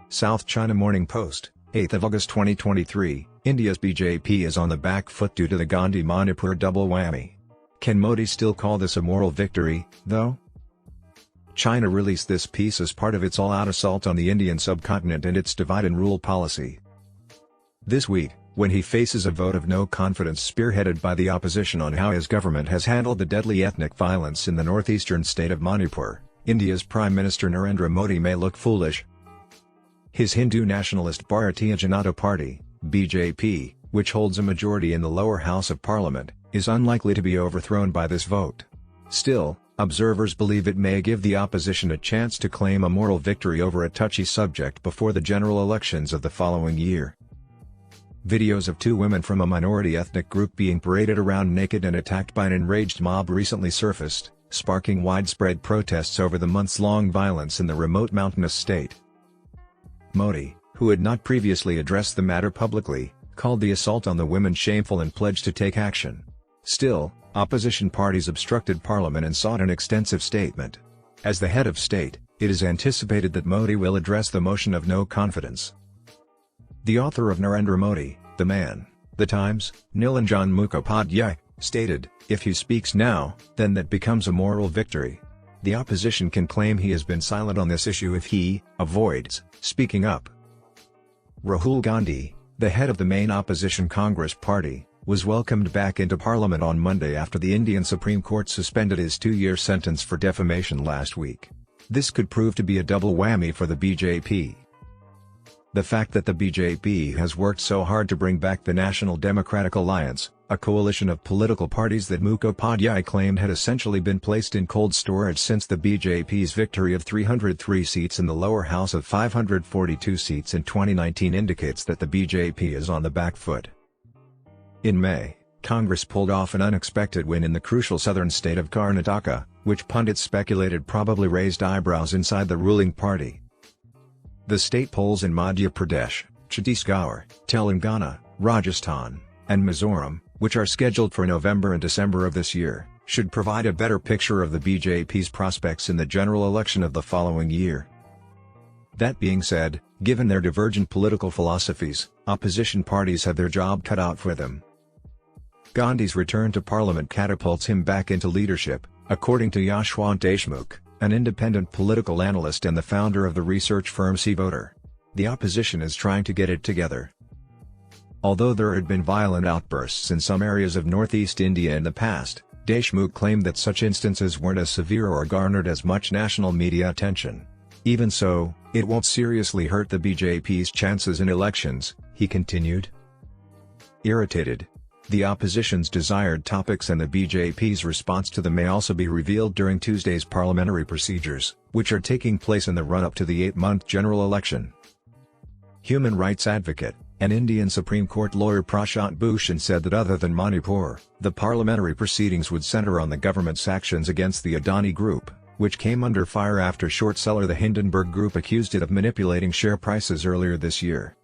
South China Morning Post, 8th of August 2023, India's BJP is on the back foot due to the Gandhi-Manipur double whammy. Can Modi still call this a moral victory, though? China released this piece as part of its all-out assault on the Indian subcontinent and its divide-and-rule policy. This week, when he faces a vote of no confidence spearheaded by the opposition on how his government has handled the deadly ethnic violence in the northeastern state of Manipur, India's Prime Minister Narendra Modi may look foolish. His Hindu-nationalist Bharatiya Janata Party, BJP, which holds a majority in the lower house of parliament, is unlikely to be overthrown by this vote. Still, observers believe it may give the opposition a chance to claim a moral victory over a touchy subject before the general elections of the following year. Videos of two women from a minority ethnic group being paraded around naked and attacked by an enraged mob recently surfaced, sparking widespread protests over the months-long violence in the remote mountainous state. Modi, who had not previously addressed the matter publicly, called the assault on the women shameful and pledged to take action. Still, opposition parties obstructed parliament and sought an extensive statement. As the head of state, it is anticipated that Modi will address the motion of no confidence. The author of Narendra Modi, the Man, the Times, Nilanjan Mukhopadhyay, stated, "If he speaks now, then that becomes a moral victory. The opposition can claim he has been silent on this issue if he avoids speaking up." Rahul Gandhi, the head of the main opposition Congress party, was welcomed back into parliament on Monday after the Indian Supreme Court suspended his 2-year sentence for defamation last week. This could prove to be a double whammy for the BJP. The fact that the BJP has worked so hard to bring back the National Democratic Alliance, a coalition of political parties that Mukhopadhyay claimed had essentially been placed in cold storage since the BJP's victory of 303 seats in the lower house of 542 seats in 2019 indicates that the BJP is on the back foot. In May, Congress pulled off an unexpected win in the crucial southern state of Karnataka, which pundits speculated probably raised eyebrows inside the ruling party. The state polls in Madhya Pradesh, Chhattisgarh, Telangana, Rajasthan, and Mizoram, which are scheduled for November and December of this year, should provide a better picture of the BJP's prospects in the general election of the following year. That being said, given their divergent political philosophies, opposition parties have their job cut out for them. Gandhi's return to parliament catapults him back into leadership, according to Yashwant Deshmukh, an independent political analyst and the founder of the research firm C-Voter. The opposition is trying to get it together. Although there had been violent outbursts in some areas of northeast India in the past, Deshmukh claimed that such instances weren't as severe or garnered as much national media attention. Even so, it won't seriously hurt the BJP's chances in elections, he continued. Irritated. The opposition's desired topics and the BJP's response to them may also be revealed during Tuesday's parliamentary procedures, which are taking place in the run-up to the 8-month general election. Human rights advocate, and Indian Supreme Court lawyer Prashant Bhushan said that other than Manipur, the parliamentary proceedings would center on the government's actions against the Adani Group, which came under fire after short seller the Hindenburg Group accused it of manipulating share prices earlier this year.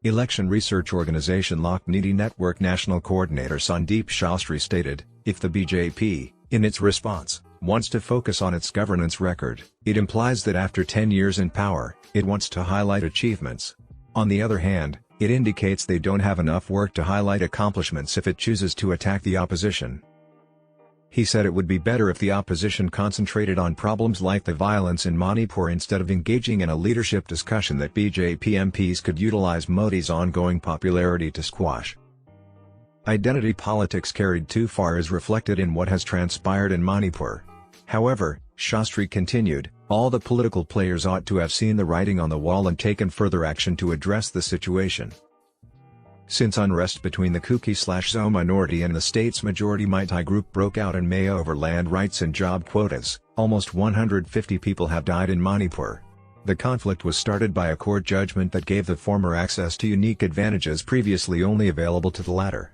Election research organization Lockneedy Network National Coordinator Sandeep Shastri stated, "If the BJP, in its response, wants to focus on its governance record, it implies that after 10 years in power, it wants to highlight achievements. On the other hand, it indicates they don't have enough work to highlight accomplishments if it chooses to attack the opposition." He said it would be better if the opposition concentrated on problems like the violence in Manipur instead of engaging in a leadership discussion that BJP MPs could utilize Modi's ongoing popularity to squash. Identity politics carried too far is reflected in what has transpired in Manipur. However, Shastri continued, all the political players ought to have seen the writing on the wall and taken further action to address the situation. Since unrest between the Kuki/Zo minority and the state's majority Meitei group broke out in May over land rights and job quotas, almost 150 people have died in Manipur. The conflict was started by a court judgment that gave the former access to unique advantages previously only available to the latter.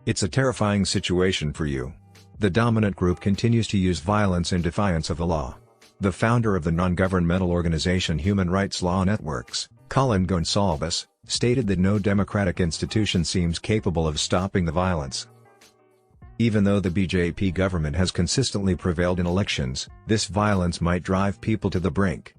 It's a terrifying situation for you. The dominant group continues to use violence in defiance of the law. The founder of the non-governmental organization Human Rights Law Networks, Colin Gonsalves, stated that no democratic institution seems capable of stopping the violence. Even though the BJP government has consistently prevailed in elections, this violence might drive people to the brink.